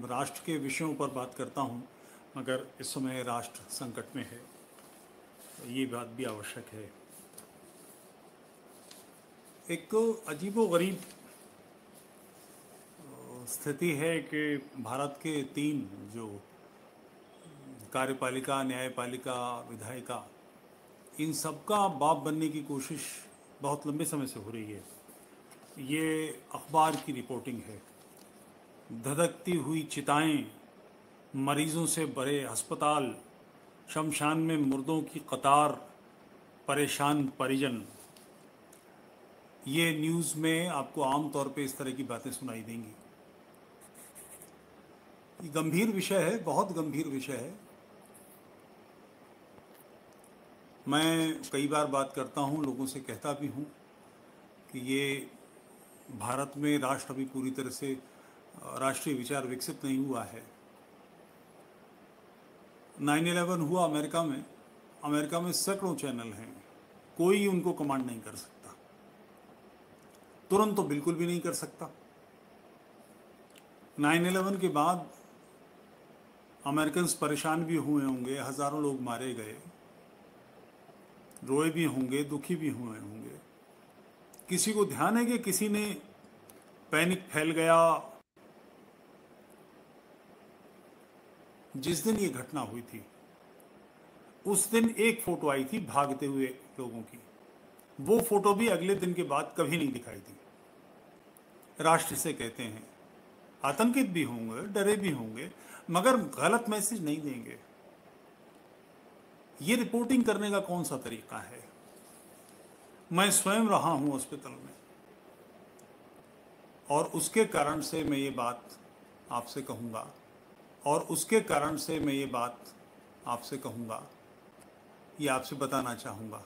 राष्ट्र के विषयों पर बात करता हूं, मगर इस समय राष्ट्र संकट में है, ये बात भी आवश्यक है। एक अजीबोगरीब स्थिति है कि भारत के तीन जो कार्यपालिका, न्यायपालिका, विधायिका, इन सबका बाप बनने की कोशिश बहुत लंबे समय से हो रही है। ये अखबार की रिपोर्टिंग है। धधकती हुई चिताएं, मरीजों से भरे अस्पताल, शमशान में मुर्दों की कतार, परेशान परिजन, ये न्यूज़ में आपको आम तौर पे इस तरह की बातें सुनाई देंगी। ये गंभीर विषय है, बहुत गंभीर विषय है। मैं कई बार बात करता हूँ, लोगों से कहता भी हूँ कि ये भारत में राष्ट्र अभी पूरी तरह से राष्ट्रीय विचार विकसित नहीं हुआ है। 9/11 हुआ अमेरिका में सैकड़ों चैनल हैं, कोई उनको कमांड नहीं कर सकता, तुरंत तो बिल्कुल भी नहीं कर सकता। 9/11 के बाद अमेरिकन्स परेशान भी हुए होंगे, हजारों लोग मारे गए, रोए भी होंगे, दुखी भी हुए होंगे। किसी को ध्यान है कि किसी ने पैनिक फैल गया जिस दिन ये घटना हुई थी? उस दिन एक फोटो आई थी भागते हुए लोगों की, वो फोटो भी अगले दिन के बाद कभी नहीं दिखाई दी। राष्ट्र से कहते हैं, आतंकित भी होंगे, डरे भी होंगे, मगर गलत मैसेज नहीं देंगे। ये रिपोर्टिंग करने का कौन सा तरीका है? मैं स्वयं रहा हूं हॉस्पिटल में, और उसके कारण से मैं ये बात आपसे कहूंगा, ये आपसे बताना चाहूंगा।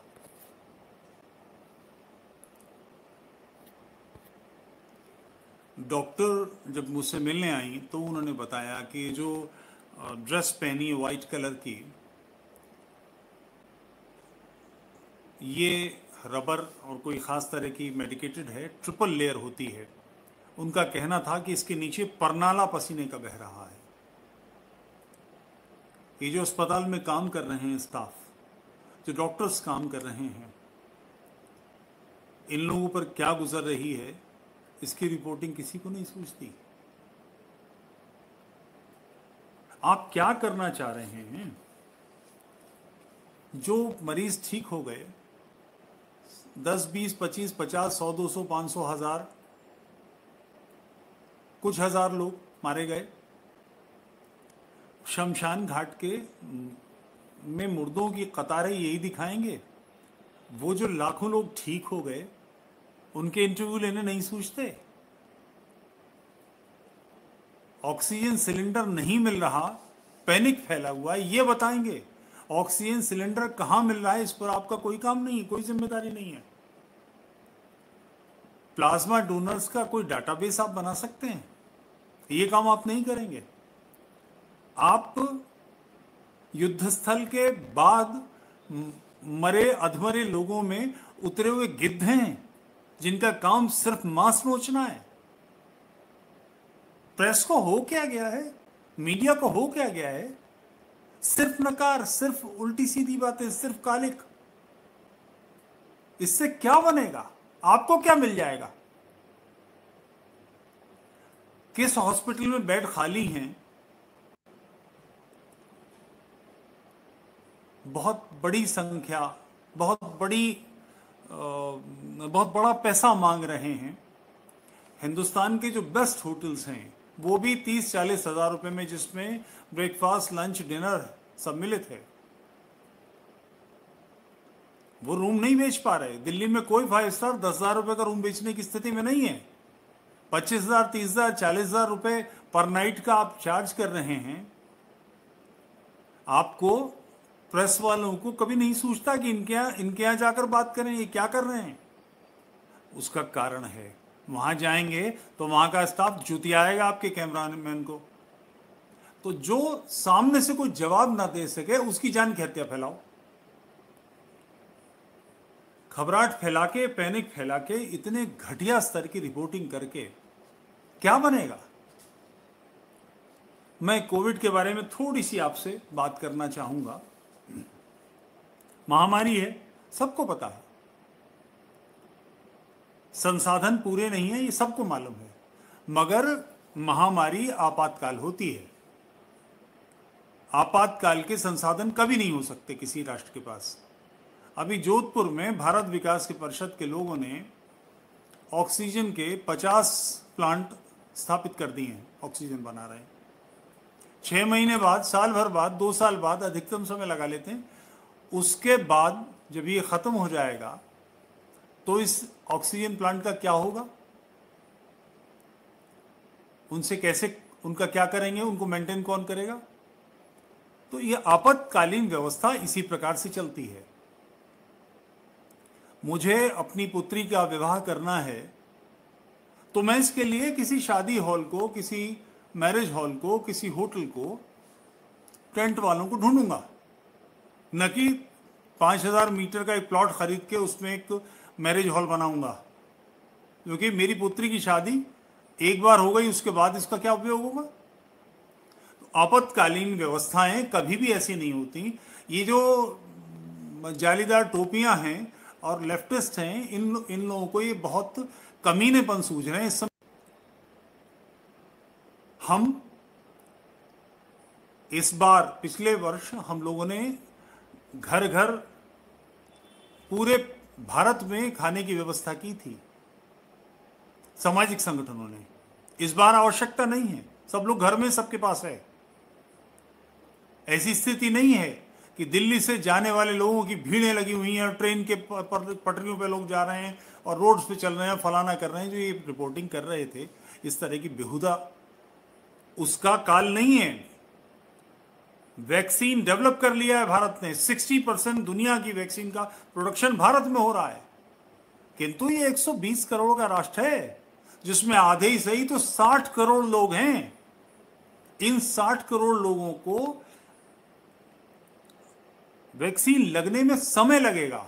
डॉक्टर जब मुझसे मिलने आई तो उन्होंने बताया कि जो ड्रेस पहनी है वाइट कलर की, ये रबर और कोई ख़ास तरह की मेडिकेटेड है, ट्रिपल लेयर होती है। उनका कहना था कि इसके नीचे परनाला पसीने का बह रहा है। ये जो अस्पताल में काम कर रहे हैं स्टाफ, जो डॉक्टर्स काम कर रहे हैं, इन लोगों पर क्या गुजर रही है, इसकी रिपोर्टिंग किसी को नहीं सूझती। आप क्या करना चाह रहे हैं? जो मरीज ठीक हो गए, 10, 20, 25, 50, 100, 200, 500, 1000, कुछ हजार लोग मारे गए। शमशान घाट के में मुर्दों की कतारें यही दिखाएंगे? वो जो लाखों लोग ठीक हो गए, उनके इंटरव्यू लेने नहीं सूझते? ऑक्सीजन सिलेंडर नहीं मिल रहा, पैनिक फैला हुआ है, ये बताएंगे? ऑक्सीजन सिलेंडर कहां मिल रहा है, इस पर आपका कोई काम नहीं है, कोई जिम्मेदारी नहीं है। प्लाज्मा डोनर्स का कोई डाटाबेस आप बना सकते हैं? ये काम आप नहीं करेंगे। आप युद्धस्थल के बाद मरे अधमरे लोगों में उतरे हुए गिद्ध हैं, जिनका काम सिर्फ मांस नोचना है। प्रेस को हो क्या गया है, मीडिया को हो क्या गया है? सिर्फ नकार, सिर्फ उल्टी सीधी बातें, सिर्फ कालिक। इससे क्या बनेगा? आपको क्या मिल जाएगा? किस हॉस्पिटल में बेड खाली हैं? बहुत बड़ी संख्या, बहुत बड़ा पैसा मांग रहे हैं। हिंदुस्तान के जो बेस्ट होटल्स हैं, वो भी 30-40 हजार रुपए में, जिसमें ब्रेकफास्ट, लंच, डिनर सम्मिलित है, वो रूम नहीं बेच पा रहे। दिल्ली में कोई 5 स्टार 10,000 रुपए का रूम बेचने की स्थिति में नहीं है। 25,000, 30,000, 40,000 रुपए पर नाइट का आप चार्ज कर रहे हैं। आपको, प्रेस वालों को कभी नहीं सूझता कि इनके यहाँ जाकर बात करें, ये क्या कर रहे हैं? उसका कारण है, वहां जाएंगे तो वहां का स्टाफ जुतियाएगा आपके कैमरामैन को। तो जो सामने से कोई जवाब ना दे सके, उसकी जान की हत्या फैलाओ। घबराहट फैला के, पैनिक फैला के, इतने घटिया स्तर की रिपोर्टिंग करके क्या बनेगा? मैं कोविड के बारे में थोड़ी सी आपसे बात करना चाहूँगा। महामारी है, सबको पता है, संसाधन पूरे नहीं है, ये सबको मालूम है, मगर महामारी आपातकाल होती है। आपातकाल के संसाधन कभी नहीं हो सकते किसी राष्ट्र के पास। अभी जोधपुर में भारत विकास के परिषद के लोगों ने ऑक्सीजन के 50 प्लांट स्थापित कर दिए हैं, ऑक्सीजन बना रहे हैं। 6 महीने बाद, साल भर बाद, 2 साल बाद अधिकतम समय लगा लेते हैं। उसके बाद जब ये खत्म हो जाएगा तो इस ऑक्सीजन प्लांट का क्या होगा, उनसे कैसे, उनका क्या करेंगे, उनको मेंटेन कौन करेगा? तो ये आपातकालीन व्यवस्था इसी प्रकार से चलती है। मुझे अपनी पुत्री का विवाह करना है तो मैं इसके लिए किसी शादी हॉल को, किसी मैरिज हॉल को, किसी होटल को, टेंट वालों को ढूंढूंगा, न कि 5000 मीटर का एक प्लॉट खरीद के उसमें एक मैरिज हॉल बनाऊंगा। क्योंकि मेरी पुत्री की शादी एक बार हो गई, उसके बाद इसका क्या उपयोग होगा? तो आपातकालीन व्यवस्थाएं कभी भी ऐसी नहीं होती। ये जो जालीदार टोपियां हैं और लेफ्टिस्ट हैं, इन लोगों को ये बहुत कमीनेपन सूझ रहे हैं इस समय। हम इस बार, पिछले वर्ष हम लोगों ने घर घर पूरे भारत में खाने की व्यवस्था की थी, सामाजिक संगठनों ने। इस बार आवश्यकता नहीं है, सब लोग घर में, सबके पास है। ऐसी स्थिति नहीं है कि दिल्ली से जाने वाले लोगों की भीड़ें लगी हुई हैं और ट्रेन के पटरियों पे लोग जा रहे हैं और रोड्स पे चल रहे हैं, फलाना कर रहे हैं। जो ये रिपोर्टिंग कर रहे थे इस तरह की बेहुदा, उसका काल नहीं है। वैक्सीन डेवलप कर लिया है भारत ने, 60% दुनिया की वैक्सीन का प्रोडक्शन भारत में हो रहा है। किंतु ये 120 करोड़ का राष्ट्र है जिसमें आधे ही सही तो 60 करोड़ लोग हैं। इन 60 करोड़ लोगों को वैक्सीन लगने में समय लगेगा।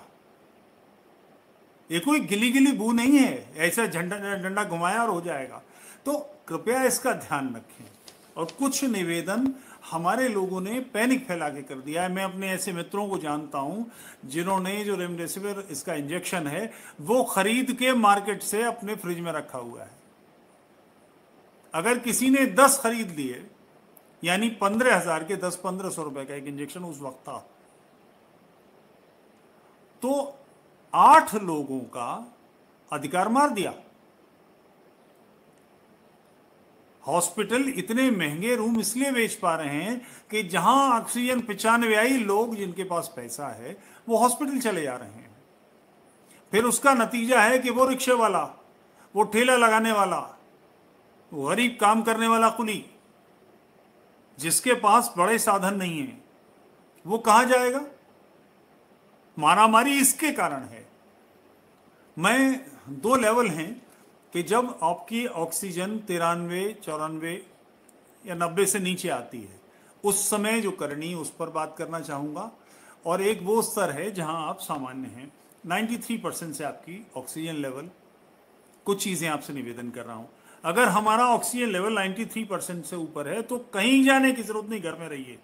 ये कोई गिली गिली बू नहीं है, ऐसा झंडा डंडा घुमाया और हो जाएगा। तो कृपया इसका ध्यान रखें। और कुछ निवेदन हमारे लोगों ने पैनिक फैला के कर दिया है। मैं अपने ऐसे मित्रों को जानता हूं जिन्होंने जो रेमडेसिविर इसका इंजेक्शन है वो खरीद के मार्केट से अपने फ्रिज में रखा हुआ है। अगर किसी ने 10 खरीद लिए, यानी 15,000 के 10-1500 रुपए का एक इंजेक्शन उस वक्त था, तो 8 लोगों का अधिकार मार दिया। हॉस्पिटल इतने महंगे रूम इसलिए बेच पा रहे हैं कि जहां ऑक्सीजन 95 लोग जिनके पास पैसा है वो हॉस्पिटल चले जा रहे हैं। फिर उसका नतीजा है कि वो रिक्शे वाला, वो ठेला लगाने वाला, वो गरीब काम करने वाला कुली, जिसके पास बड़े साधन नहीं है, वो कहां जाएगा? मारामारी इसके कारण है। मैं 2 लेवल हैं कि जब आपकी ऑक्सीजन 93, 94 या 90 से नीचे आती है, उस समय जो करनी उस पर बात करना चाहूँगा। और एक वो स्तर है जहां आप सामान्य हैं, 93% से आपकी ऑक्सीजन लेवल। कुछ चीज़ें आपसे निवेदन कर रहा हूँ। अगर हमारा ऑक्सीजन लेवल 93% से ऊपर है तो कहीं जाने की जरूरत नहीं, घर में रहिए।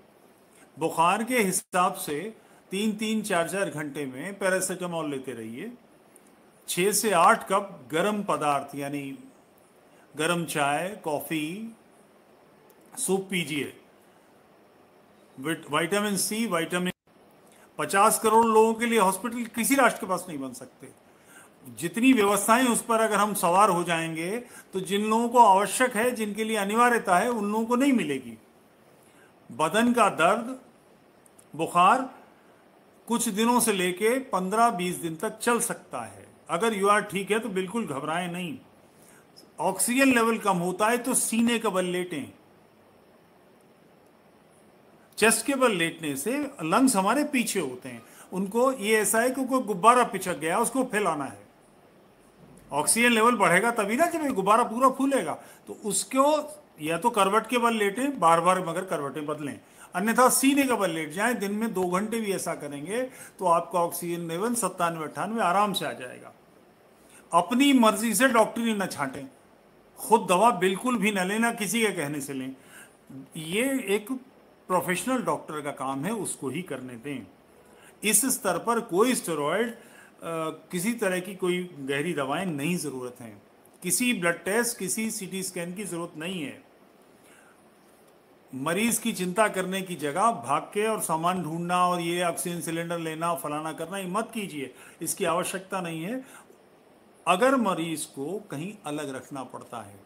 बुखार के हिसाब से 3-3, 4-4 घंटे में पैरासीटामोल लेते रहिए। 6 से 8 कप गर्म पदार्थ यानी गर्म चाय, कॉफी, सूप पीजिए। विटामिन सी, विटामिन 50 करोड़ लोगों के लिए हॉस्पिटल किसी राष्ट्र के पास नहीं बन सकते। जितनी व्यवस्थाएं उस पर अगर हम सवार हो जाएंगे तो जिन लोगों को आवश्यक है, जिनके लिए अनिवार्यता है, उन लोगों को नहीं मिलेगी। बदन का दर्द, बुखार कुछ दिनों से लेके 15-20 दिन तक चल सकता है। अगर यू आर ठीक है तो बिल्कुल घबराएं नहीं। ऑक्सीजन लेवल कम होता है तो सीने के बल लेटें। चेस्ट के बल लेटने से लंग्स हमारे पीछे होते हैं। उनको ये ऐसा है कि कोई गुब्बारा पिचक गया, उसको फैलाना है। ऑक्सीजन लेवल बढ़ेगा तभी ना जब ये गुब्बारा पूरा फूलेगा। तो उसको या तो करवट के बल लेटें, बार बार मगर करवटें बदलें, अन्यथा सीने का बल लेट जाएं। दिन में 2 घंटे भी ऐसा करेंगे तो आपका ऑक्सीजन लेवल 97-98 आराम से आ जाएगा। अपनी मर्जी से डॉक्टरी न छांटें, खुद दवा बिल्कुल भी न लेना, किसी के कहने से लें। ये एक प्रोफेशनल डॉक्टर का काम है, उसको ही करने दें। इस स्तर पर कोई स्टेरॉयड, किसी तरह की कोई गहरी दवाएं नहीं ज़रूरत हैं, किसी ब्लड टेस्ट, किसी सीटी स्कैन की ज़रूरत नहीं है। मरीज की चिंता करने की जगह भाग के और सामान ढूंढना और ये ऑक्सीजन सिलेंडर लेना फलाना करना, ये मत कीजिए, इसकी आवश्यकता नहीं है। अगर मरीज को कहीं अलग रखना पड़ता है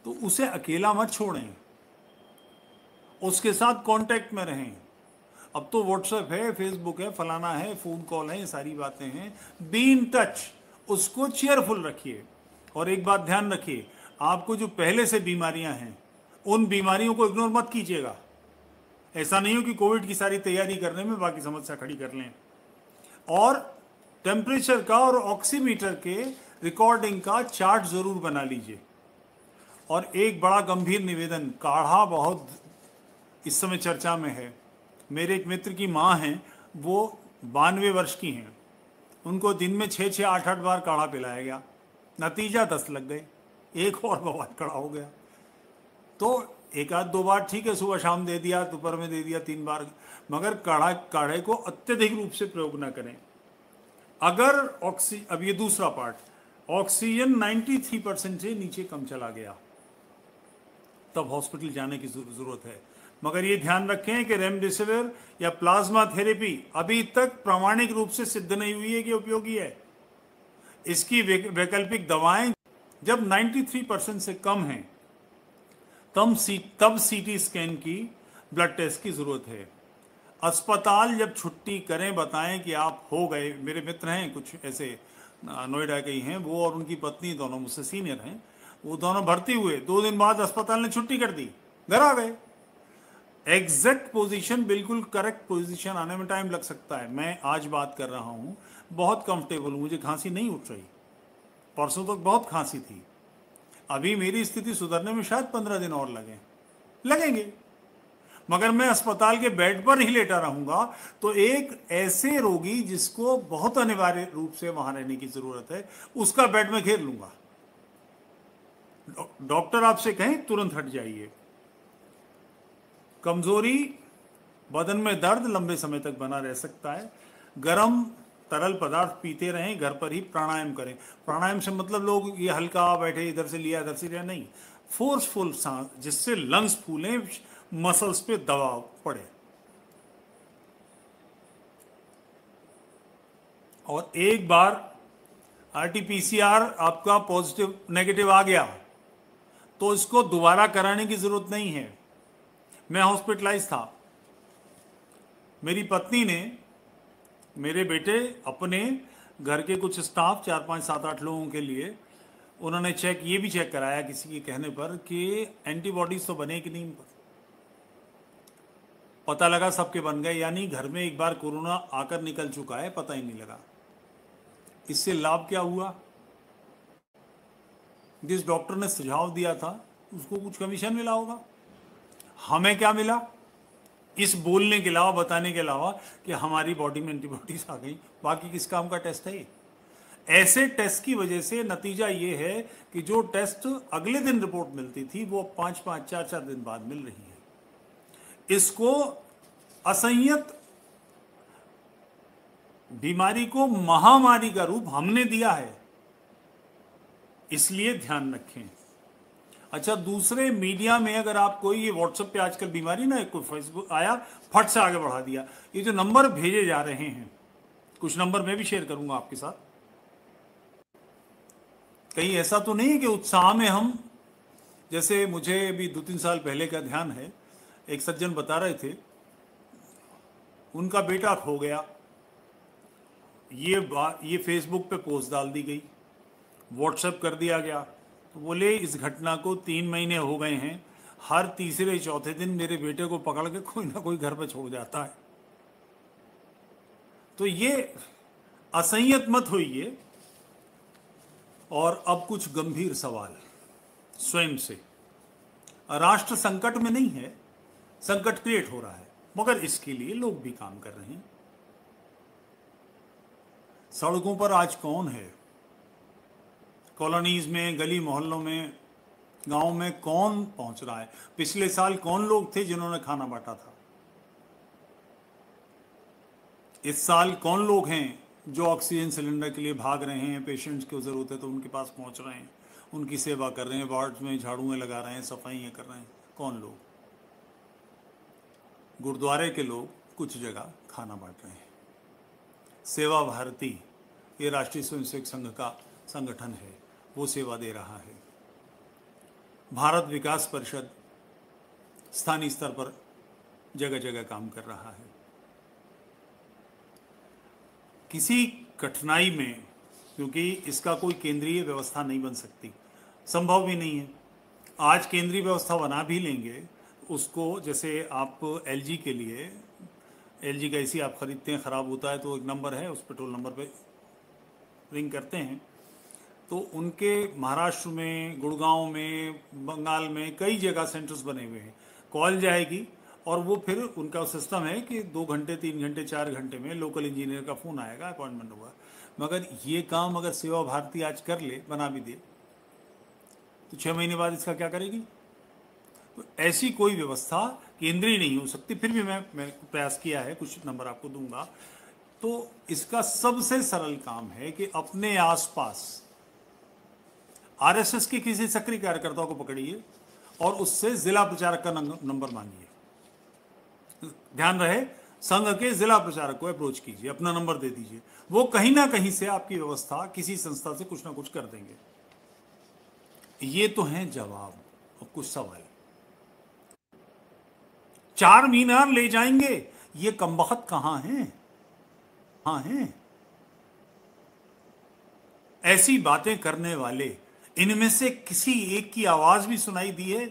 तो उसे अकेला मत छोड़ें, उसके साथ कांटेक्ट में रहें। अब तो व्हाट्सएप है, फेसबुक है, फलाना है, फोन कॉल है, ये सारी बातें हैं। बी इन टच, उसको चेयरफुल रखिए। और एक बात ध्यान रखिए, आपको जो पहले से बीमारियां हैं उन बीमारियों को इग्नोर मत कीजिएगा। ऐसा नहीं हो कि कोविड की सारी तैयारी करने में बाकी समस्या खड़ी कर लें। और टेम्परेचर का और ऑक्सीमीटर के रिकॉर्डिंग का चार्ट जरूर बना लीजिए। और एक बड़ा गंभीर निवेदन, काढ़ा बहुत इस समय चर्चा में है। मेरे एक मित्र की माँ हैं, वो 92 वर्ष की हैं, उनको दिन में 6-6, 8-8 बार काढ़ा पिलाया गया, नतीजा 10 लग गए, एक और बवाल खड़ा हो गया। तो एक आध दो बार ठीक है, सुबह शाम दे दिया, दोपहर में दे दिया, 3 बार, मगर काढ़े को अत्यधिक रूप से प्रयोग ना करें। अगर अब ये दूसरा पार्ट, ऑक्सीजन 93% से नीचे कम चला गया तब हॉस्पिटल जाने की जरूरत है। मगर ये ध्यान रखें कि रेमडेसिविर या प्लाज्मा थेरेपी अभी तक प्रामाणिक रूप से सिद्ध नहीं हुई है कि उपयोगी है। इसकी वैकल्पिक दवाएं जब 93% से कम हैं तब सीटी स्कैन की, ब्लड टेस्ट की जरूरत है। अस्पताल जब छुट्टी करें, बताएं कि आप हो गए। मेरे मित्र हैं कुछ ऐसे, नोएडा के ही हैं, वो और उनकी पत्नी दोनों मुझसे सीनियर हैं, वो दोनों भर्ती हुए, 2 दिन बाद अस्पताल ने छुट्टी कर दी, घर आ गए। एग्जैक्ट पोजीशन, बिल्कुल करेक्ट पोजीशन आने में टाइम लग सकता है। मैं आज बात कर रहा हूं, बहुत कंफर्टेबल हूं, मुझे खांसी नहीं उठ रही, परसों तक बहुत खांसी थी। अभी मेरी स्थिति सुधरने में शायद 15 दिन और लगेंगे, मगर मैं अस्पताल के बेड पर ही लेटा रहूंगा तो एक ऐसे रोगी जिसको बहुत अनिवार्य रूप से वहां रहने की जरूरत है, उसका बेड में घेर लूंगा। डॉक्टर आपसे कहें तुरंत हट जाइए। कमजोरी, बदन में दर्द लंबे समय तक बना रह सकता है। गर्म तरल पदार्थ पीते रहें, घर पर ही प्राणायाम करें। प्राणायाम से मतलब लोग ये हल्का बैठे, इधर से लिया इधर से लिया, नहीं, फोर्सफुल सांस, जिससे लंग्स फूलें, मसल्स पे दबाव पड़े। और एक बार आरटीपीसीआर आपका पॉजिटिव नेगेटिव आ गया तो इसको दोबारा कराने की जरूरत नहीं है। मैं हॉस्पिटलाइज था, मेरी पत्नी ने मेरे बेटे अपने घर के कुछ स्टाफ 4, 5, 7, 8 लोगों के लिए उन्होंने ये भी चेक कराया किसी के कहने पर कि एंटीबॉडीज तो बने कि नहीं। पता लगा सबके बन गए, यानी घर में एक बार कोरोना आकर निकल चुका है, पता ही नहीं लगा। इससे लाभ क्या हुआ? जिस डॉक्टर ने सुझाव दिया था उसको कुछ कमीशन मिला होगा, हमें क्या मिला? इस बोलने के अलावा, बताने के अलावा कि हमारी बॉडी में एंटीबॉडीज आ गई। बाकी किस काम का टेस्ट है ये? ऐसे टेस्ट की वजह से नतीजा ये है कि जो टेस्ट अगले दिन रिपोर्ट मिलती थी वो 5-5, 4-4 दिन बाद मिल रही है। इसको असंयत बीमारी को महामारी का रूप हमने दिया है, इसलिए ध्यान रखें। अच्छा, दूसरे मीडिया में अगर आप कोई, ये व्हाट्सएप पे आजकल बीमारी ना, कोई फेसबुक आया, फट से आगे बढ़ा दिया। ये जो नंबर भेजे जा रहे हैं, कुछ नंबर मैं भी शेयर करूंगा आपके साथ, कहीं ऐसा तो नहीं है कि उत्साह में हम, जैसे मुझे अभी 2-3 साल पहले का ध्यान है, एक सज्जन बता रहे थे उनका बेटा खो गया, ये फेसबुक पे पोस्ट डाल दी गई, व्हाट्सएप कर दिया गया, तो बोले इस घटना को 3 महीने हो गए हैं, हर तीसरे चौथे दिन मेरे बेटे को पकड़ के कोई ना कोई घर पर छोड़ जाता है। तो ये असंयत मत होइए। और अब कुछ गंभीर सवाल स्वयं से। राष्ट्र संकट में नहीं है, संकट क्रिएट हो रहा है, मगर इसके लिए लोग भी काम कर रहे हैं। सड़कों पर आज कौन है? कॉलोनीज में, गली मोहल्लों में गांव में कौन पहुंच रहा है? पिछले साल कौन लोग थे जिन्होंने खाना बांटा था? इस साल कौन लोग हैं जो ऑक्सीजन सिलेंडर के लिए भाग रहे हैं, पेशेंट्स को जरूरत है तो उनके पास पहुंच रहे हैं, उनकी सेवा कर रहे हैं, वार्ड में झाड़ुएं लगा रहे हैं, सफाइयाँ कर रहे हैं? कौन लोग? गुरुद्वारे के लोग कुछ जगह खाना बांट रहे हैं। सेवा भारती, ये राष्ट्रीय स्वयंसेवक संघ का संगठन है, वो सेवा दे रहा है। भारत विकास परिषद स्थानीय स्तर पर जगह जगह काम कर रहा है। किसी कठिनाई में, क्योंकि इसका कोई केंद्रीय व्यवस्था नहीं बन सकती, संभव भी नहीं है। आज केंद्रीय व्यवस्था बना भी लेंगे उसको, जैसे आप एलजी के लिए, एलजी का एसी आप खरीदते हैं, ख़राब होता है तो एक नंबर है, उस पेट्रोल नंबर पे रिंग करते हैं, तो उनके महाराष्ट्र में, गुड़गांव में, बंगाल में कई जगह सेंटर्स बने हुए हैं। कॉल जाएगी और वो फिर उनका सिस्टम है कि 2 घंटे, 3 घंटे, 4 घंटे में लोकल इंजीनियर का फ़ोन आएगा, अपॉइंटमेंट होगा। मगर ये काम अगर सेवा भारती आज कर ले, बना भी दे, तो 6 महीने बाद इसका क्या करेगी? तो ऐसी कोई व्यवस्था केंद्रीय नहीं हो सकती। फिर भी मैं प्रयास किया है, कुछ नंबर आपको दूंगा। तो इसका सबसे सरल काम है कि अपने आसपास आरएसएस के किसी सक्रिय कार्यकर्ता को पकड़िए और उससे जिला प्रचारक का नंबर मांगिए। ध्यान रहे, संघ के जिला प्रचारक को अप्रोच कीजिए, अपना नंबर दे दीजिए, वो कहीं ना कहीं से आपकी व्यवस्था किसी संस्था से कुछ ना कुछ कर देंगे। ये तो हैं जवाब। और कुछ सवाल, 4 मीनार ले जाएंगे, ये कमबख्त कहां हैं? कहां हैं ऐसी बातें करने वाले? इनमें से किसी एक की आवाज भी सुनाई दी है?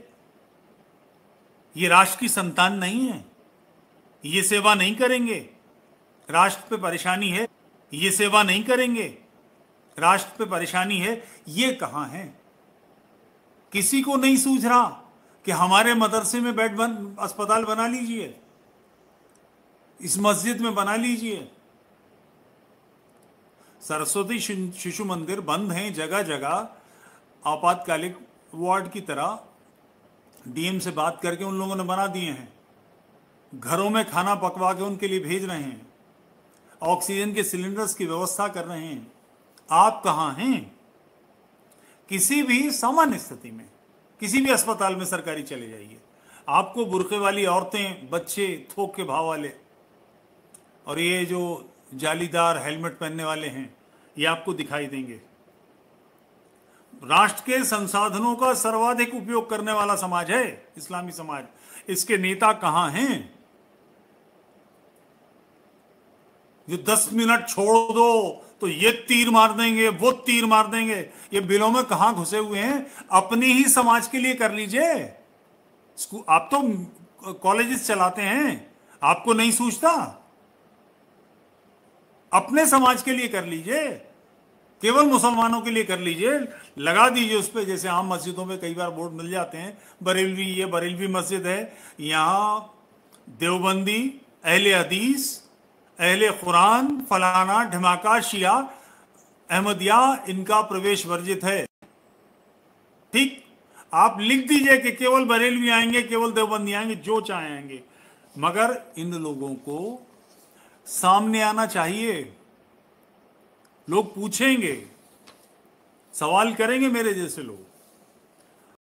ये राष्ट्र की संतान नहीं है, ये सेवा नहीं करेंगे। राष्ट्र पे परेशानी है, ये सेवा नहीं करेंगे। राष्ट्र पे परेशानी है, ये कहां है? किसी को नहीं सूझ रहा कि हमारे मदरसे में अस्पताल बना लीजिए, इस मस्जिद में बना लीजिए। सरस्वती शिशु मंदिर बंद हैं जगह जगह, आपातकालिक वार्ड की तरह डीएम से बात करके उन लोगों ने बना दिए हैं। घरों में खाना पकवा के उनके लिए भेज रहे हैं, ऑक्सीजन के सिलेंडर्स की व्यवस्था कर रहे हैं। आप कहां हैं? किसी भी सामान्य स्थिति में किसी भी अस्पताल में सरकारी चले जाइए, आपको बुर्के वाली औरतें, बच्चे, थोक के भाव वाले और ये जो जालीदार हेलमेट पहनने वाले हैं, ये आपको दिखाई देंगे। राष्ट्र के संसाधनों का सर्वाधिक उपयोग करने वाला समाज है इस्लामी समाज। इसके नेता कहां हैं? जो 10 मिनट छोड़ दो तो ये तीर मार देंगे, वो तीर मार देंगे, ये बिलों में कहां घुसे हुए हैं? अपने ही समाज के लिए कर लीजिए। आप तो कॉलेजेस चलाते हैं, आपको नहीं सूझता? अपने समाज के लिए कर लीजिए, केवल मुसलमानों के लिए कर लीजिए। लगा दीजिए उस पर, जैसे आम मस्जिदों में कई बार बोर्ड मिल जाते हैं, बरेलवी, ये बरेलवी मस्जिद है, यहां देवबंदी, अहले हदीस, अहले कुरान, फलाना ढमाका, शिया, अहमदिया, इनका प्रवेश वर्जित है। ठीक, आप लिख दीजिए कि केवल बरेलवी आएंगे, केवल देवबंदी आएंगे, जो चाहे आएंगे। मगर इन लोगों को सामने आना चाहिए। लोग पूछेंगे, सवाल करेंगे मेरे जैसे लोग।